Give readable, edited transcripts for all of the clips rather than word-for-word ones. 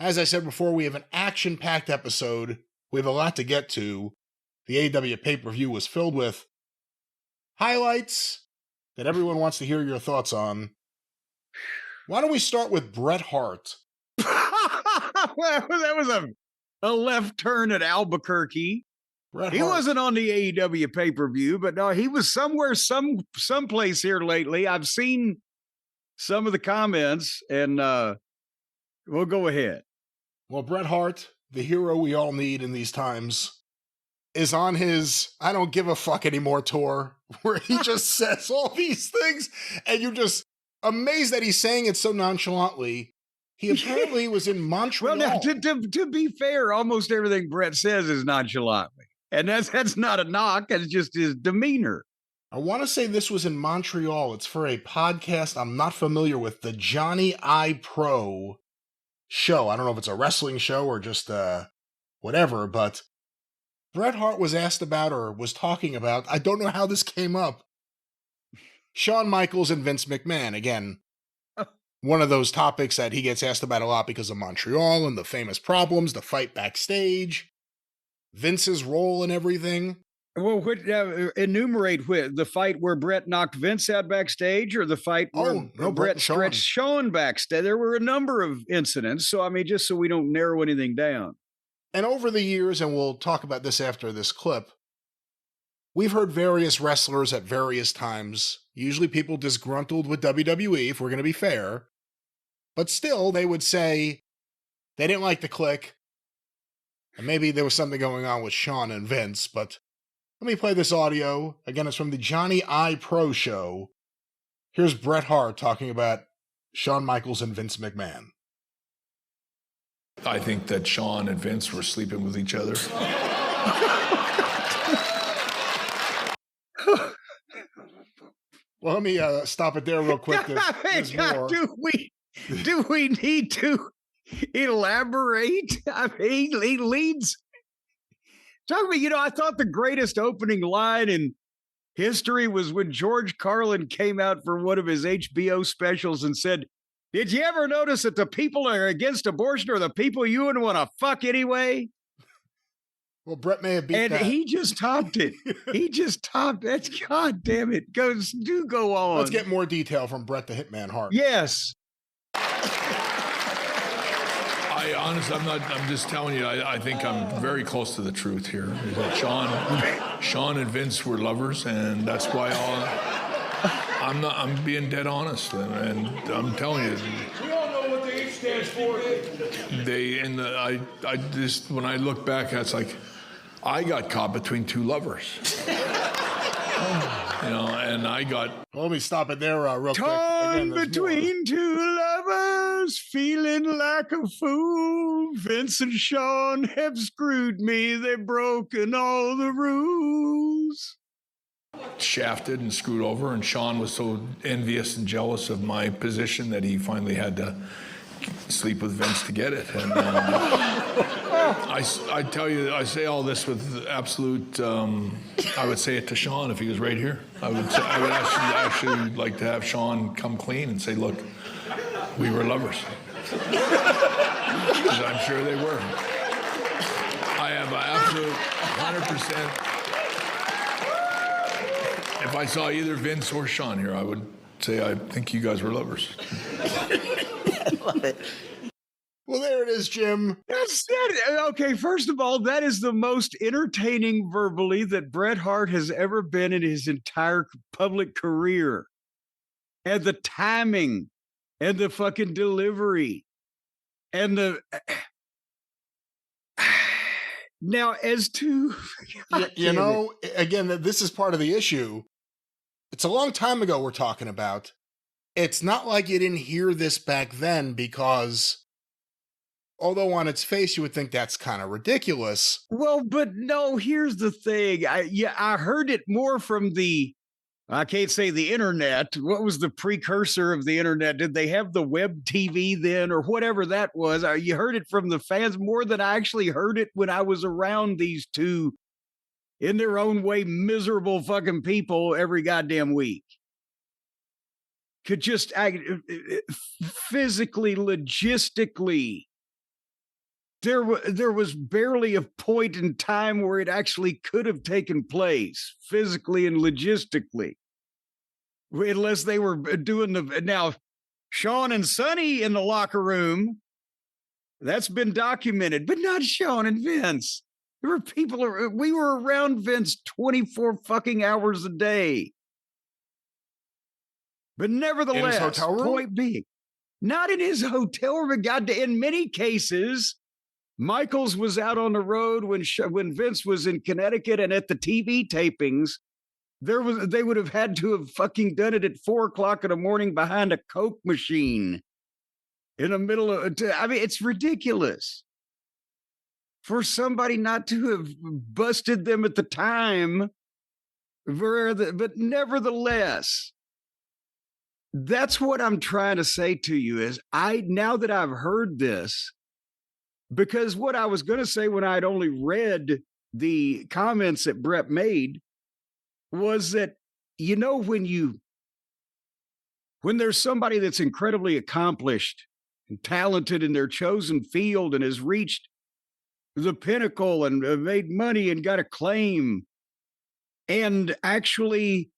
As I said before, we have an action-packed episode. We have a lot to get to. The AEW pay-per-view was filled with highlights that everyone wants to hear your thoughts on. Why don't we start with Bret Hart? Well, that was a left turn at Albuquerque. He wasn't on the AEW pay-per-view, but no, he was somewhere, someplace here lately. I've seen some of the comments, and we'll go ahead. Well, Bret Hart, the hero we all need in these times, is on his I don't give a fuck anymore tour, where he just says all these things, and you're just amazed that he's saying it so nonchalantly. He apparently was in Montreal. Well, now, to be fair, almost everything Bret says is nonchalantly. And that's not a knock. It's just his demeanor. I want to say this was in Montreal. It's for a podcast I'm not familiar with, the Johnny I Pro show. I don't know if it's a wrestling show or just whatever, but Bret Hart was asked about or was talking about, I don't know how this came up, Shawn Michaels and Vince McMahon. Again, one of those topics that he gets asked about a lot because of Montreal and the famous problems, the fight backstage, Vince's role and everything. Well, enumerate the fight where Bret knocked Vince out backstage, or the fight where Bret stretched Shawn backstage. There were a number of incidents. So, I mean, just so we don't narrow anything down. And over the years, and we'll talk about this after this clip, we've heard various wrestlers at various times, usually people disgruntled with WWE, if we're going to be fair, but still they would say they didn't like the click, and maybe there was something going on with Shawn and Vince, but let me play this audio. Again, it's from the Johnny I Pro show. Here's Bret Hart talking about Shawn Michaels and Vince McMahon. I think that Shawn and Vince were sleeping with each other. Well, let me stop it there real quick. There's more. Do we need to elaborate? I mean, he leads. Talk to me, I thought the greatest opening line in history was when George Carlin came out for one of his HBO specials and said, "Did you ever notice that the people that are against abortion are the people you would want to fuck anyway?" Well, Bret may have beat that. And he just topped it. He just topped it. God damn it. Go on. Let's get more detail from Bret the Hitman Hart. Yes. Honestly, I'm just telling you, I think I'm very close to the truth here. Shawn and Vince were lovers, and that's why I'm being dead honest, and I'm telling you. We all know what the H stands for. When I look back, it's like I got caught between two lovers. And I got... Well, let me stop it there real quick. Torn between two lovers, feeling like a fool. Vince and Shawn have screwed me. They've broken all the rules. Shafted and screwed over, and Shawn was so envious and jealous of my position that he finally had to sleep with Vince to get it. And I tell you, I say all this with absolute, I would say it to Shawn if he was right here. I would actually like to have Shawn come clean and say, look, we were lovers. Because I'm sure they were. I have an absolute 100%. If I saw either Vince or Shawn here, I would say I think you guys were lovers. I love it. Well, there it is, Jim. Okay, first of all, that is the most entertaining verbally that Bret Hart has ever been in his entire public career. And the timing and the fucking delivery and the... Now, as to... Again, this is part of the issue. It's a long time ago we're talking about. It's not like you didn't hear this back then, because although on its face you would think that's kind of ridiculous. Well, but no, here's the thing. I heard it more from I can't say the internet. What was the precursor of the internet? Did they have the web TV then, or whatever that was? You heard it from the fans more than I actually heard it when I was around these two, in their own way, miserable fucking people every goddamn week. Could just physically, logistically there was barely a point in time where it actually could have taken place physically and logistically, unless they were doing now. Shawn and Sonny in the locker room, that's been documented, but not Shawn and Vince. There were we were around Vince 24 fucking hours a day. But nevertheless, in his hotel room? Point being, not in his hotel room. God, in many cases, Michaels was out on the road when Vince was in Connecticut, and at the TV tapings, they would have had to have fucking done it at 4:00 in the morning behind a Coke machine in the middle of. I mean, it's ridiculous for somebody not to have busted them at the time. But nevertheless, that's what I'm trying to say to you is now that I've heard this, because what I was going to say when I'd only read the comments that Bret made was that, when there's somebody that's incredibly accomplished and talented in their chosen field and has reached the pinnacle and made money and got acclaim and actually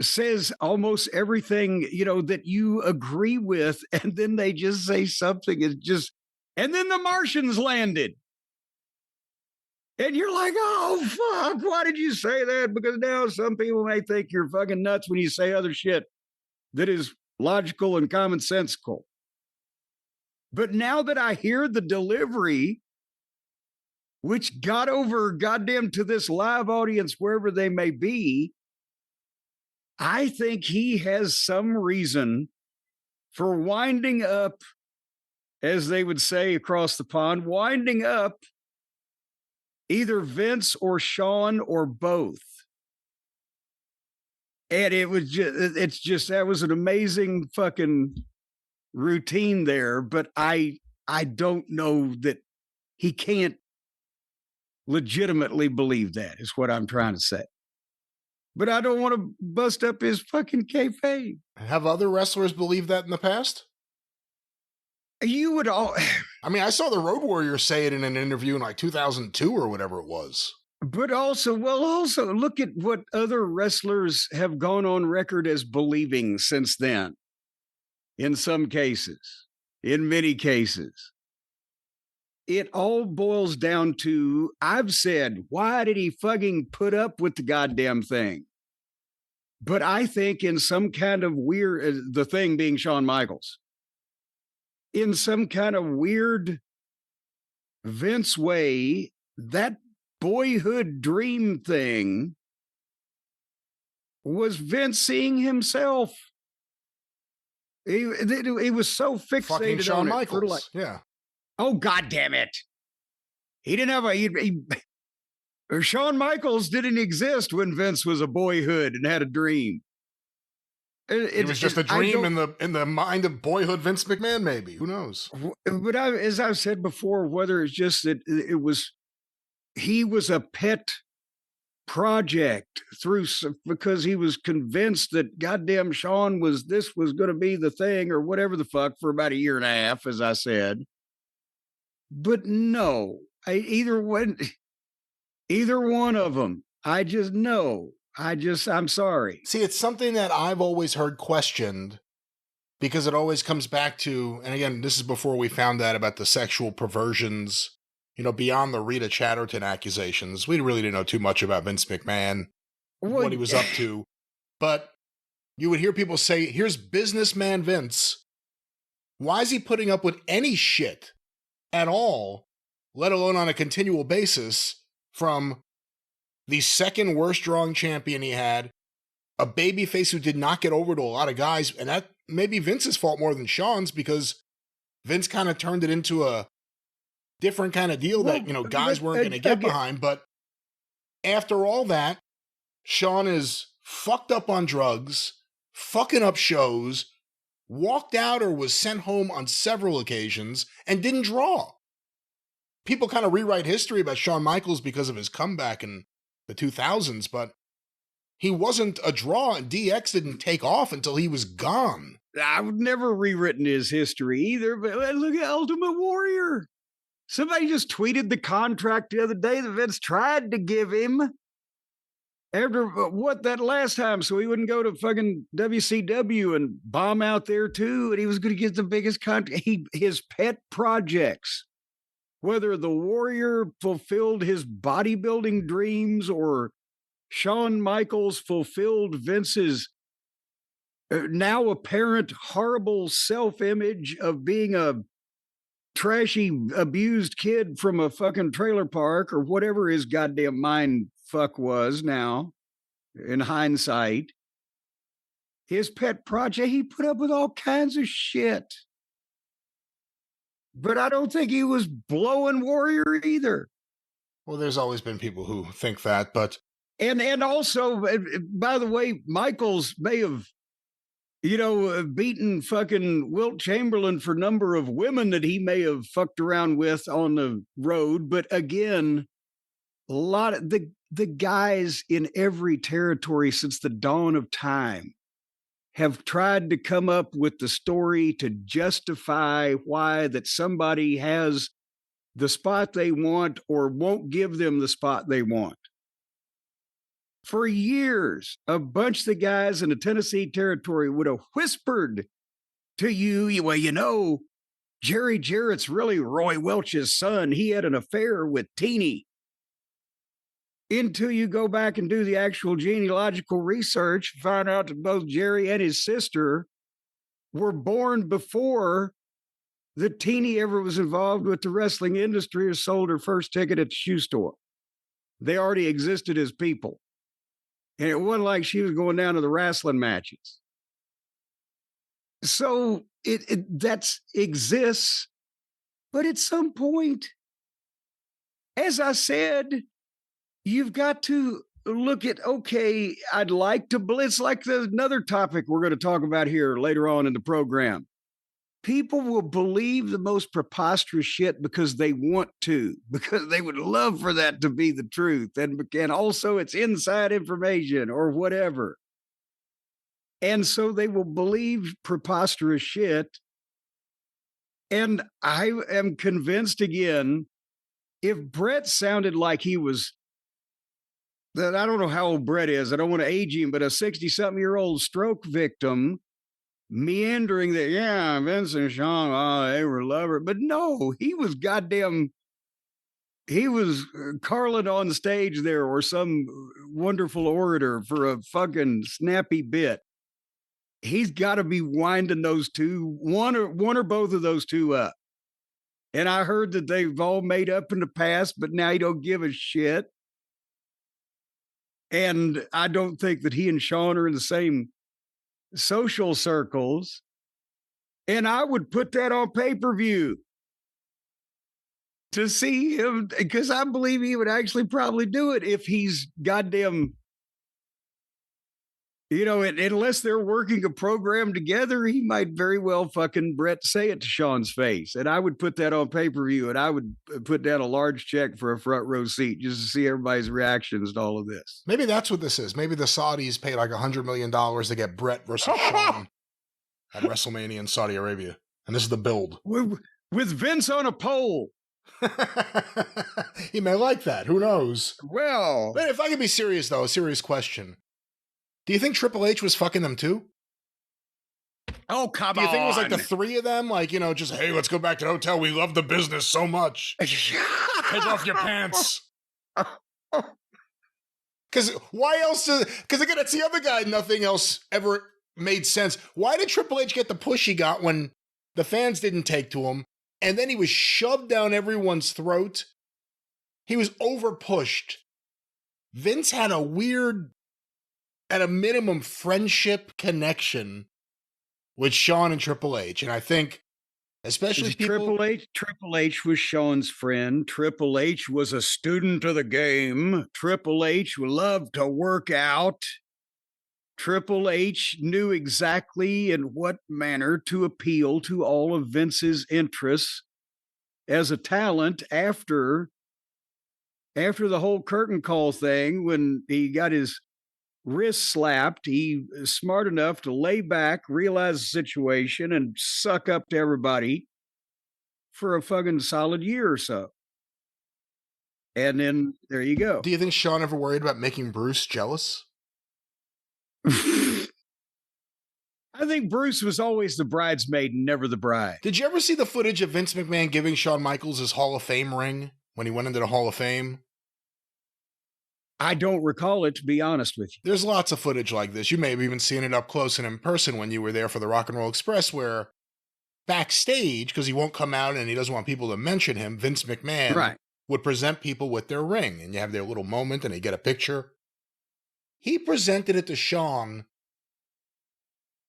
says almost everything, that you agree with, and then they just say something and then the Martians landed. And you're like, oh, fuck, why did you say that? Because now some people may think you're fucking nuts when you say other shit that is logical and commonsensical. But now that I hear the delivery, which got over goddamn to this live audience, wherever they may be, I think he has some reason for winding up, as they would say across the pond, winding up either Vince or Shawn or both. And that was an amazing fucking routine there. But I don't know that he can't legitimately believe that, is what I'm trying to say. But I don't want to bust up his fucking kayfabe. Have other wrestlers believed that in the past? You would all. I mean, I saw the Road Warrior say it in an interview in like 2002 or whatever it was. But also look at what other wrestlers have gone on record as believing since then. In some cases, in many cases, it all boils down to, I've said, why did he fucking put up with the goddamn thing? But I think in some kind of weird, the thing being Shawn Michaels, in some kind of weird Vince way, that boyhood dream thing was Vince seeing himself. He was so fixated fucking Shawn on Michaels. Yeah. Oh, God damn it. He didn't have Shawn Michaels didn't exist when Vince was a boyhood and had a dream. It was just a dream in the mind of boyhood Vince McMahon, maybe. Who knows? But as I've said before, whether it's just that he was a pet project because he was convinced that goddamn Shawn was going to be the thing or whatever the fuck for about a year and a half, as I said. But no, either one of them. I'm sorry. See, it's something that I've always heard questioned because it always comes back to, and again, this is before we found out about the sexual perversions, beyond the Rita Chatterton accusations. We really didn't know too much about Vince McMahon, what he was up to. But you would hear people say, here's businessman Vince. Why is he putting up with any shit at all, let alone on a continual basis, from the second worst drawing champion he had, a babyface who did not get over to a lot of guys, and that may be Vince's fault more than Shawn's, because Vince kind of turned it into a different kind of deal that, guys weren't going to get behind. But after all that, Shawn is fucked up on drugs, fucking up shows, walked out or was sent home on several occasions, and didn't draw. People kind of rewrite history about Shawn Michaels because of his comeback in the 2000s, but he wasn't a draw, and DX didn't take off until he was gone. I've never rewritten his history either, but look at Ultimate Warrior. Somebody just tweeted the contract the other day that Vince tried to give him after that last time, so he wouldn't go to fucking WCW and bomb out there too, and he was going to get the biggest contract. His pet projects, whether the Warrior fulfilled his bodybuilding dreams or Shawn Michaels fulfilled Vince's now apparent horrible self-image of being a trashy, abused kid from a fucking trailer park or whatever his goddamn mind fuck was now, in hindsight. His pet project, he put up with all kinds of shit. But I don't think he was blowing Warrior either. Well, there's always been people who think that, but... And also, by the way, Michaels may have, beaten fucking Wilt Chamberlain for number of women that he may have fucked around with on the road. But again, a lot of the guys in every territory since the dawn of time have tried to come up with the story to justify why that somebody has the spot they want or won't give them the spot they want. For years, a bunch of the guys in the Tennessee territory would have whispered to you, well, Jerry Jarrett's really Roy Welch's son. He had an affair with Teeny. Until you go back and do the actual genealogical research, find out that both Jerry and his sister were born before the Teeny ever was involved with the wrestling industry or sold her first ticket at the shoe store. They already existed as people. And it wasn't like she was going down to the wrestling matches. So that exists. But at some point, as I said, you've got to look at, okay, I'd like to, it's like another topic we're going to talk about here later on in the program. People will believe the most preposterous shit because they want to, because they would love for that to be the truth. And also it's inside information or whatever. And so they will believe preposterous shit. And I am convinced again, if Bret sounded like he was, that I don't know how old Bret is, I don't want to age him, but a 60-something-year-old stroke victim meandering that, Vince and Shawn, they were lovers. But no, he was Carlin on stage there or some wonderful orator for a fucking snappy bit. He's got to be winding those two, one or both of those two up. And I heard that they've all made up in the past, but now he don't give a shit. And I don't think that he and Shawn are in the same social circles. And I would put that on pay-per-view to see him, because I believe he would actually probably do it if he's goddamn, unless they're working a program together, he might very well fucking Bret say it to Shawn's face. And I would put that on pay-per-view, and I would put down a large check for a front row seat just to see everybody's reactions to all of this. Maybe that's what this is. Maybe the Saudis paid like $100 million to get Bret versus Shawn at WrestleMania in Saudi Arabia. And this is the build. With Vince on a pole. He may like that. Who knows? Well. But if I can be serious, though, a serious question. Do you think Triple H was fucking them too? Oh, come on. Do you think it was like the three of them? Like, just, hey, let's go back to the hotel. We love the business so much. Take off your pants. Because why else? Because again, it's the other guy. Nothing else ever made sense. Why did Triple H get the push he got when the fans didn't take to him? And then he was shoved down everyone's throat. He was over pushed. Vince had a weird, at a minimum, friendship connection with Shawn and Triple H. And I think, especially Triple H was Shawn's friend. Triple H was a student of the game. Triple H loved to work out. Triple H knew exactly in what manner to appeal to all of Vince's interests as a talent after the whole curtain call thing, when he got his wrist slapped. He is smart enough to lay back, realize the situation, and suck up to everybody for a fucking solid year or so. And then there you go. Do you think Shawn ever worried about making Bruce jealous? I think Bruce was always the bridesmaid and never the bride. Did you ever see the footage of Vince McMahon giving Shawn Michaels his Hall of Fame ring when he went into the Hall of Fame? I don't recall it, to be honest with you. There's lots of footage like this. You may have even seen it up close and in person when you were there for the Rock and Roll Express, where backstage, because he won't come out and he doesn't want people to mention him, Vince McMahon would present people with their ring, and you have their little moment and they get a picture. He presented it to Shawn,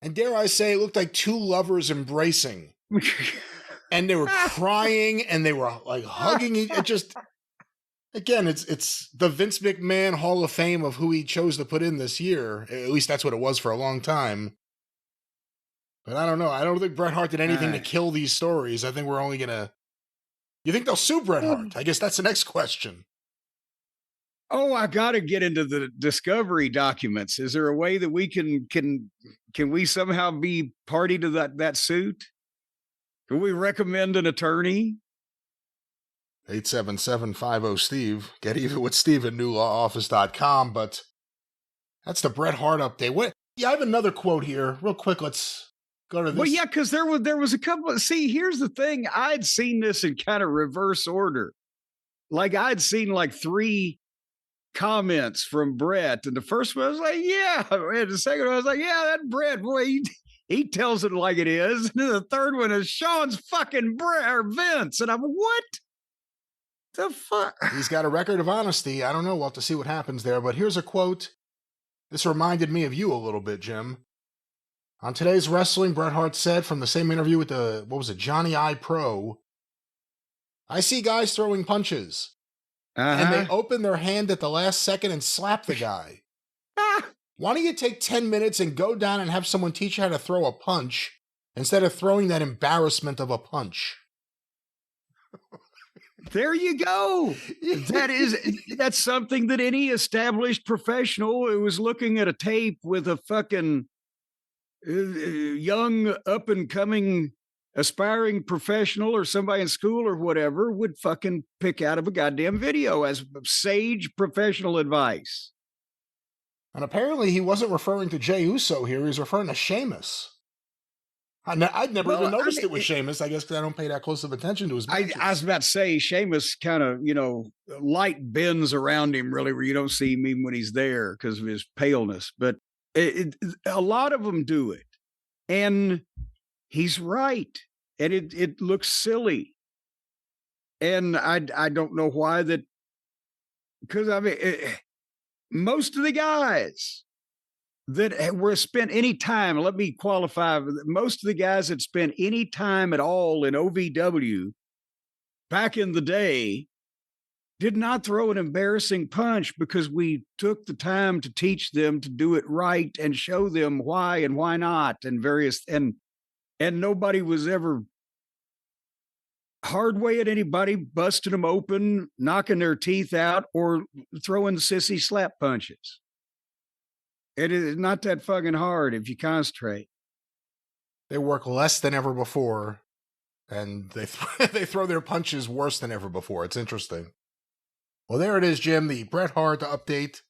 and dare I say, it looked like two lovers embracing. And they were crying and they were like hugging each. It just, again, it's the Vince McMahon Hall of Fame of who he chose to put in this year. At least that's what it was for a long time. But I don't know. I don't think Bret Hart did anything to kill these stories. I think we're only going to... You think they'll sue Bret Hart? I guess that's the next question. Oh, I got to get into the discovery documents. Is there a way that we can we somehow be party to that suit? Can we recommend an attorney? 877-50-STEVE. Get even with Steve at newlawoffice.com. But that's the Bret Hart update. I have another quote here. Real quick, let's go to this. Well, yeah, because there was a couple. See, here's the thing. I'd seen this in kind of reverse order. Like I'd seen like 3 comments from Bret, and the first one I was like, yeah. And the second one I was like, yeah, that Bret, boy, he tells it like it is. And then the third one is Shawn's fucking Bret or Vince. And I'm what the fuck? He's got a record of honesty. I don't know. We'll have to see what happens there. But here's a quote. This reminded me of you a little bit, Jim. On today's wrestling, Bret Hart said from the same interview with Johnny I Pro, I see guys throwing punches. And they open their hand at the last second and slap the guy. Why don't you take 10 minutes and go down and have someone teach you how to throw a punch instead of throwing that embarrassment of a punch? There you go. That's something that any established professional who was looking at a tape with a fucking young up and coming aspiring professional or somebody in school or whatever would fucking pick out of a goddamn video as sage professional advice. And apparently he wasn't referring to Jey Uso here. He was referring to Sheamus. I'd never even noticed it was Sheamus, I guess, because I don't pay that close of attention to his matches. I was about to say, Sheamus kind of, light bends around him really where you don't see him even when he's there because of his paleness. But a lot of them do it. And he's right. And it looks silly. And I don't know why that, because most of the guys that were spent any time, let me qualify, most of the guys that spent any time at all in OVW back in the day did not throw an embarrassing punch because we took the time to teach them to do it right and show them why and why not and various, and nobody was ever hard way at anybody, busting them open, knocking their teeth out, or throwing sissy slap punches. It is not that fucking hard if you concentrate. They work less than ever before, and they throw their punches worse than ever before. It's interesting. Well, there it is, Jim, the Bret Hart update.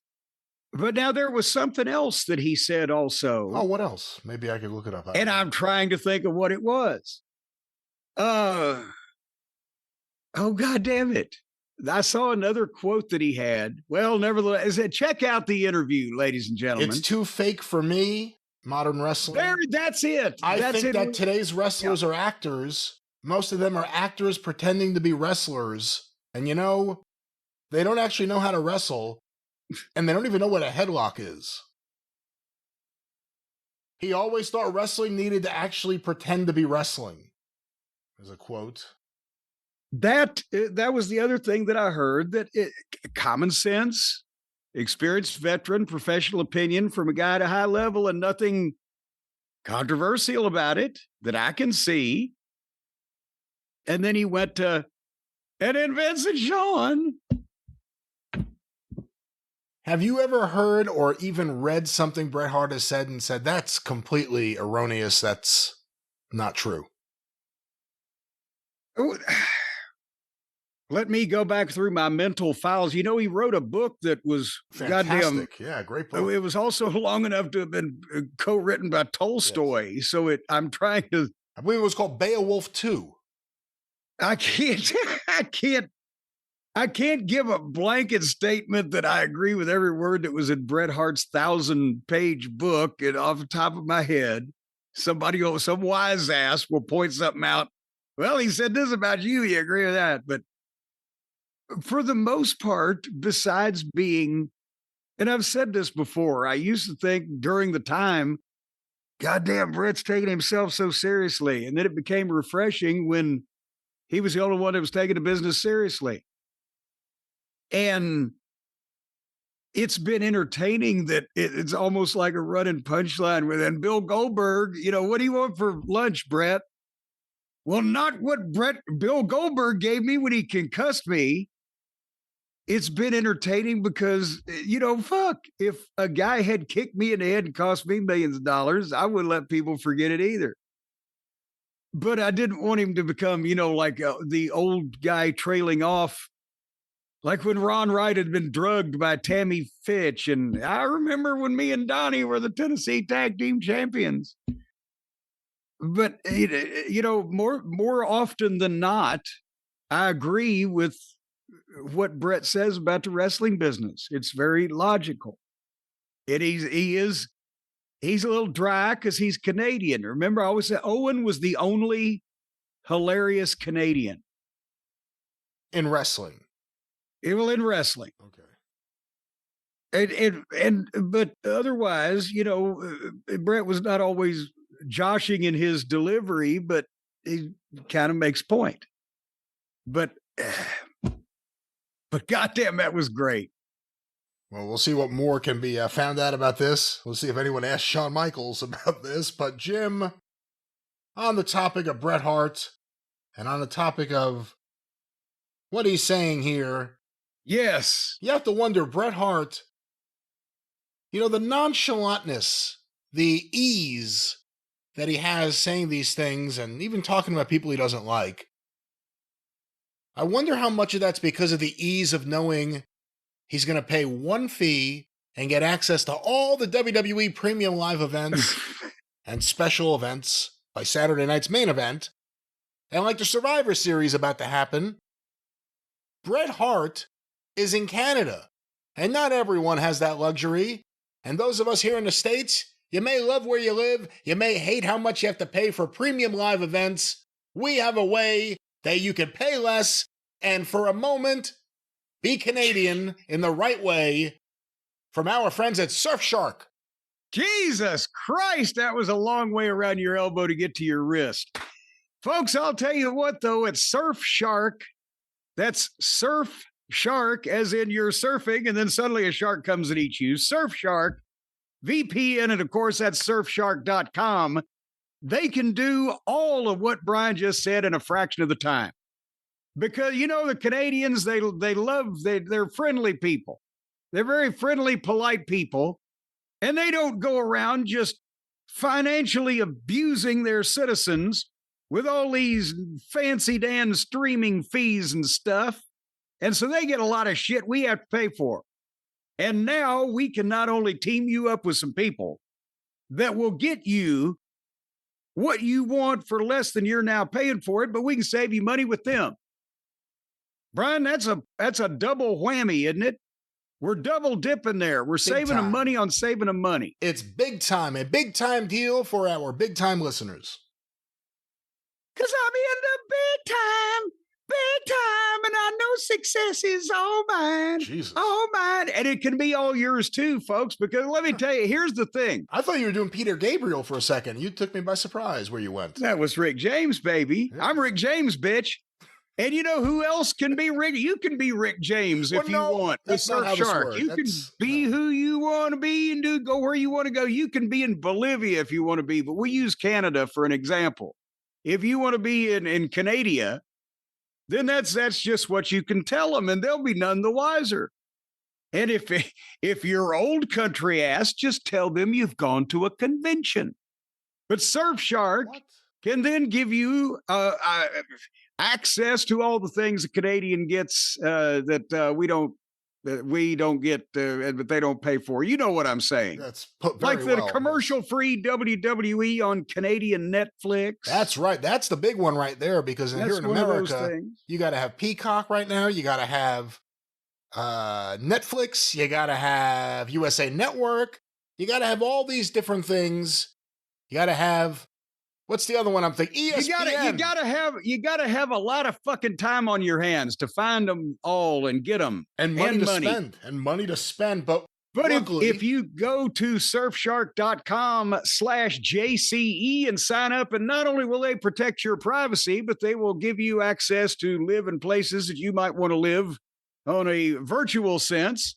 But now there was something else that he said also. Oh, what else? Maybe I could look it up. And I'm trying to think of what it was. Oh, God damn it. I saw another quote that he had. Well, nevertheless, check out the interview, ladies and gentlemen. It's too fake for me, modern wrestling. That's it. I think that today's wrestlers are actors. Most of them are actors pretending to be wrestlers. And they don't actually know how to wrestle. And they don't even know what a headlock is. He always thought wrestling needed to actually pretend to be wrestling. There's a quote. That was the other thing that I heard, that common sense, experienced veteran, professional opinion from a guy at a high level, and nothing controversial about it that I can see. And then he went to, and then Vince and Shawn. Have you ever heard or even read something Bret Hart has said and said, that's completely erroneous, that's not true? Oh, let me go back through my mental files. You know, he wrote a book that was goddamn. Fantastic. Yeah, great book. It was also long enough to have been co-written by Tolstoy. So I'm trying to. I believe it was called Beowulf 2. I can't give a blanket statement that I agree with every word that was in Bret Hart's 1,000-page book. And off the top of my head, some wise ass will point something out. Well, he said this about you. You agree with that? But for the most part, besides being, and I've said this before, I used to think during the time, goddamn, Bret's taking himself so seriously. And then it became refreshing when he was the only one that was taking the business seriously. And it's been entertaining that it's almost like a running punchline with, and Bill Goldberg, what do you want for lunch, Bret? Well, not what Bill Goldberg gave me when he concussed me. It's been entertaining because, fuck, if a guy had kicked me in the head and cost me millions of dollars, I wouldn't let people forget it either. But I didn't want him to become, like the old guy trailing off, like when Ron Wright had been drugged by Tammy Fitch. And I remember when me and Donnie were the Tennessee Tag Team Champions. But, more often than not, I agree with what Bret says about the wrestling business. It's very logical. He's a little dry because he's Canadian. Remember, I always said Owen was the only hilarious Canadian In wrestling. Well, in wrestling. Okay. But otherwise, Bret was not always joshing in his delivery, but he kind of makes point. But goddamn, that was great. Well, we'll see what more can be found out about this. We'll see if anyone asks Shawn Michaels about this. But Jim, on the topic of Bret Hart and on the topic of what he's saying here, yes, you have to wonder, Bret Hart, the nonchalantness, the ease that he has saying these things and even talking about people he doesn't like. I wonder how much of that's because of the ease of knowing he's going to pay one fee and get access to all the WWE premium live events and special events by Saturday night's main event. And like the Survivor Series about to happen, Bret Hart is in Canada. And not everyone has that luxury. And those of us here in the States, you may love where you live. You may hate how much you have to pay for premium live events. We have a way that you can pay less and for a moment be Canadian in the right way from our friends at Surfshark. Jesus Christ, that was a long way around your elbow to get to your wrist. Folks, I'll tell you what, though, it's Surfshark. That's Surfshark, as in you're surfing, and then suddenly a shark comes and eats you. Surfshark, VPN, and of course, that's surfshark.com. They can do all of what Brian just said in a fraction of the time. Because, the Canadians, they're friendly people. They're very friendly, polite people. And they don't go around just financially abusing their citizens with all these fancy Dan streaming fees and stuff. And so they get a lot of shit we have to pay for. And now we can not only team you up with some people that will get you what you want for less than you're now paying for it, but we can save you money with them. Brian, that's a double whammy, isn't it? We're double dipping there. We're saving them money on saving them money. It's big time, a big time deal for our big time listeners. Because I'm in the big time, and I know success is all mine. Jesus. All mine. And it can be all yours too, folks, because let me tell you, here's the thing. I thought you were doing Peter Gabriel for a second. You took me by surprise where you went. That was Rick James, baby. Yeah. I'm Rick James, bitch. And you know who else can be Rick? You can be Rick James if you want. With Surfshark. You can be who you want to be and go where you want to go. You can be in Bolivia if you want to be, but we use Canada for an example. If you want to be in Canada, then that's just what you can tell them, and they'll be none the wiser. And if you're old country ass, just tell them you've gone to a convention. But Surfshark can then give you access to all the things a Canadian gets that we don't get, but they don't pay for. You know what I'm saying? That's put very Like the well. commercial-free WWE on Canadian Netflix. That's right. That's the big one right there, because here in America, you got to have Peacock right now. You got to have Netflix. You got to have USA Network. You got to have all these different things. You got to have, what's the other one I'm thinking? ESPN. You gotta have a lot of fucking time on your hands to find them all and get them and money to spend. But luckily, if you go to surfshark.com/JCE and sign up, and not only will they protect your privacy, but they will give you access to live in places that you might want to live on a virtual sense.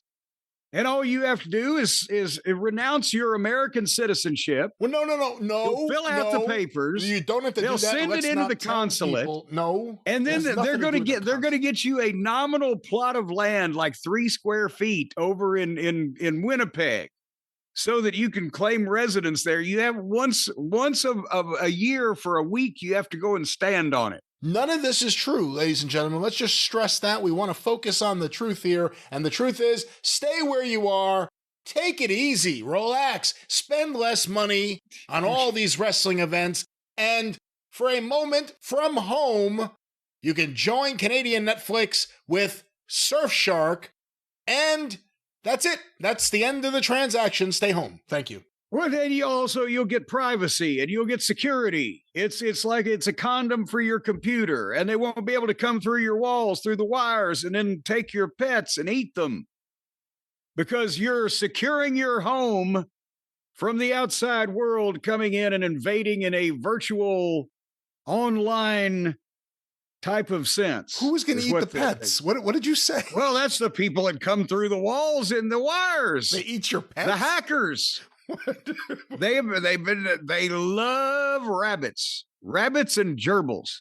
And all you have to do is renounce your American citizenship. Well, no. You'll fill out the papers. You don't have to do that. They'll send it into the consulate. No. And then they're going to get you a nominal plot of land, like 3 square feet over in Winnipeg, so that you can claim residence there. You have once of a year for a week, you have to go and stand on it. None of this is true, ladies and gentlemen. Let's just stress that. We want to focus on the truth here. And the truth is, stay where you are. Take it easy. Relax. Spend less money on all these wrestling events. And for a moment from home, you can join Canadian Netflix with Surfshark. And that's it. That's the end of the transaction. Stay home. Thank you. Well, then you'll get privacy and you'll get security. It's like it's a condom for your computer, and they won't be able to come through your walls, through the wires, and then take your pets and eat them, because you're securing your home from the outside world coming in and invading in a virtual online type of sense. Who's going to eat the pets? What did you say? Well, that's the people that come through the walls and the wires. They eat your pets? The hackers. They love rabbits and gerbils.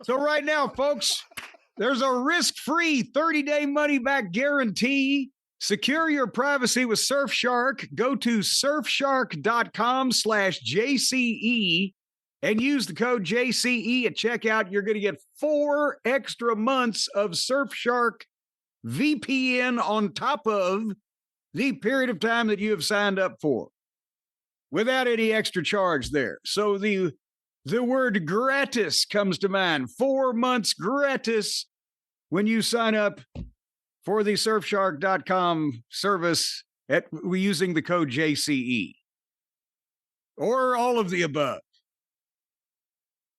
So right now, folks, there's a risk-free 30-day money-back guarantee. Secure your privacy with Surfshark. Go to surfshark.com/JCE and use the code JCE at checkout. You're going to get 4 extra months of Surfshark VPN on top of the period of time that you have signed up for, without any extra charge there. So the word gratis comes to mind. 4 months gratis when you sign up for the surfshark.com service using the code JCE. Or all of the above.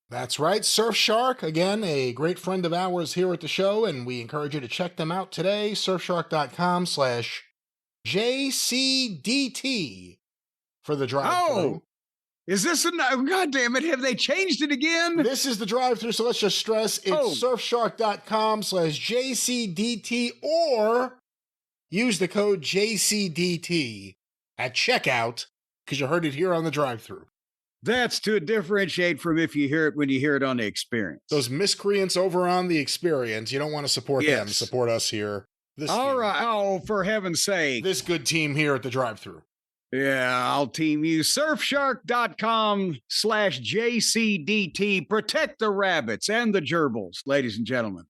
That's right. Surfshark, again, a great friend of ours here at the show, and we encourage you to check them out today. surfshark.com/JCDT for the drive-thru. Oh, is this God damn it, have they changed it again? This is the drive-thru, so let's just stress it's surfshark.com/JCDT, or use the code JCDT at checkout, because you heard it here on the drive-thru. That's to differentiate from if you hear it when you hear it on the experience. Those miscreants over on the experience, you don't want to support them. Support us here. All right. Oh, for heaven's sake. This good team here at the drive-thru. Yeah, I'll team you. Surfshark.com/JCDT. Protect the rabbits and the gerbils, ladies and gentlemen.